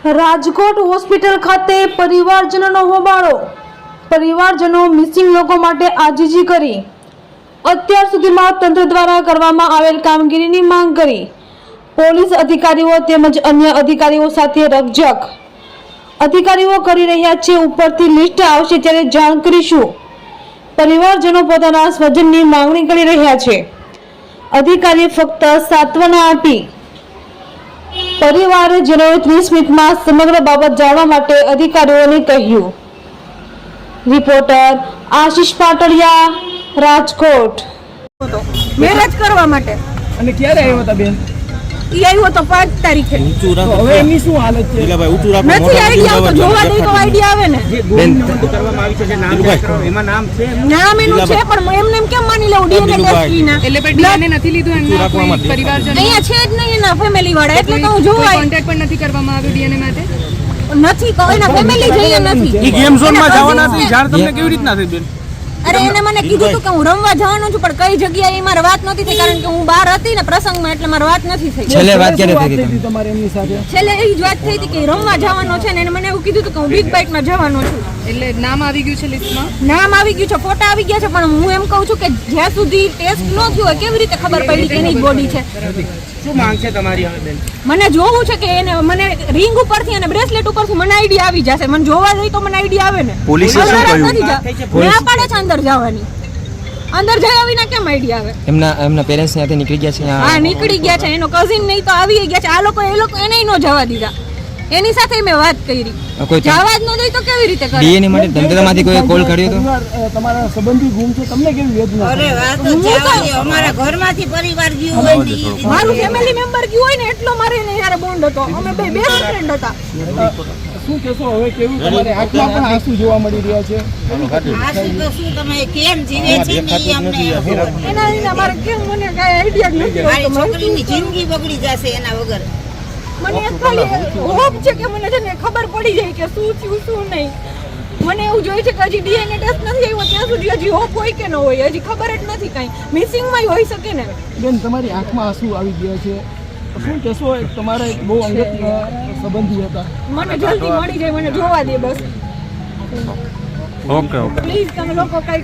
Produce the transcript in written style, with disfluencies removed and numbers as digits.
Rajkot hospital ખાતે પરિવારજનોનો હોબાળો। પરિવારજનો મિસિંગ લોકો માટે આજીજી કરી અત્યાર સુધીમાં તંત્ર દ્વારા કરવામાં આવેલ કામગીરીની માંગ કરી। પોલીસ અધિકારીઓ તેમજ અન્ય અધિકારીઓ સાથે રકઝક અધિકારીઓ કરી રહ્યા છે। ઉપરથી લિસ્ટ આવશે ત્યારે જાણ કરીશું। પરિવારજનો પોતાના સ્વજનની માંગણી કરી રહ્યા છે। અધિકારીએ ફક્ત સાંત્વના આપી। પરિવારજનોએ 30 મિનિટમાં સમગ્ર બાબત જાણવા માટે અધિકારીઓને કહ્યું। રિપોર્ટર આશિષ પાટડિયા, રાજકોટ। મેરેજ કરવા માટે અને ક્યારે આવ્યો હતા બેન? ઈ આવ્યો તો 5 તારીખે। હવે એની શું હાલત છે? નથી આઈડિયા આવતો, જોવા દઈ તો આઈડિયા આવે ને। બેન કરવામાં આવી છે જે નામ છે એમાં નામ છે, નામ એનું છે પણ એમને એમ કેમ માની લેવું ડીએનએ ટેસ્ટ વિના? એટલે પણ ડીએનએ નથી લીધું એમના કોઈ પરિવારજનો અહીંયા છે જ નહીં એના ફેમિલી વાળા, એટલે તો હું જોવા કોન્ટેક્ટ પણ નથી કરવામાં આવ્યો ડીએનએ માટે। નથી કહો એના ફેમિલી જઈએ નથી। ઈ ગેમ ઝોન માં જવાના હતી, જાણ તમને કેવી રીતના થઈ બેન? અરે એને મને કીધું હતું કે હું રમવા જવાનો છું, પણ કઈ જગ્યાએ એ મારે વાત નહોતી થઈ, કારણ કે હું બહાર હતી ને પ્રસંગમાં, એટલે મારે વાત નથી થઈ। છેલ્લે વાત ક્યારે થઈ હતી તમારી એમની સાથે? છેલ્લે એ જ વાત થઈ હતી કે રમવા જવાનો છે ને એને મને એવું કીધું હતું કે હું બિગ બાઇટમાં જવાનો છું। એટલે નામ આવી ગયું છે લિસ્ટમાં, નામ આવી ગયું છે, ફોટા આવી ગયા છે, પણ હું એમ કહું છું કે જ્યાં સુધી ટેસ્ટ ન થયો હોય કેવી રીતે ખબર પડી કે એની જ બોડી છે? શું માંગ છે તમારી હવે બેન? મને જોવું છે કે એને મને રિંગ ઉપરથી અને બ્રેસલેટ ઉપરથી મને આઈડિયા આવી જશે। મને જોવા જઈ તો મને આઈડિયા આવે ને। પોલીસે શું કહ્યું? ના પાડે છે અંદર જવાની, અંદર જયા વિના કેમ આઈડિયા આવે? એમના પેરેન્ટ્સ ત્યાંથી નીકળી ગયા છે? હા નીકળી ગયા છે, એનો કઝિન નહીં તો આવી ગયા છે। આ લોકો એને ન જવા દીધા, એની સાથે મેં વાત કરી, કોઈ જવા જ ન દઈ તો કેવી રીતે કરે? ડીએનએ માટે તંત્રમાંથી કોઈ કોલ કર્યો તો? તમારા સંબંધી ગુમ છે, તમને કેવી વેદના? અરે વાત જ જવા દે, અમારા ઘરમાંથી પરિવાર ગયું હોય ને ઈ. મારું ફેમિલી મેમ્બર ગયું હોય ને એટલો મારે એને યાર બોન્ડ હતો। અમે બે બેસ્ટ ફ્રેન્ડ હતા। શું કહેશો હવે? કેવું તમારે આંખમાં પણ આંસુ જોવા મળી રહ્યા છે? આ શું તો શું તમે કેમ જીવે છે ને ઈ અમને ખબર. એના લીધે મારે કેમ મને કઈ આઈડિયા જ નથી મારી આવતો। છોકરીની જિંદગી બગડી જશે એના વગર। મને એક ખાલી હોપ છે કે મને છે ને ખબર પડી જાય કે શું થયું શું નહીં। મને એવું જોઈએ છે કે હજી ડીએનએ ટેસ્ટ નથી આવ્યો ત્યાં સુધી હજી હોપ હોય કે ન હોય, હજી ખબર જ નથી કઈ। મિસિંગમાં હોઈ શકે ને। બેન તમારી આંખમાં આંસુ આવી ગયા છે, શું કહેશો? તમારા એક બહુ અંગત સંબંધી હતા, મને જલ્દી મળી જાય, મને જોવા દે બસ। ઓકે પ્લીઝ તમે લોકો કઈ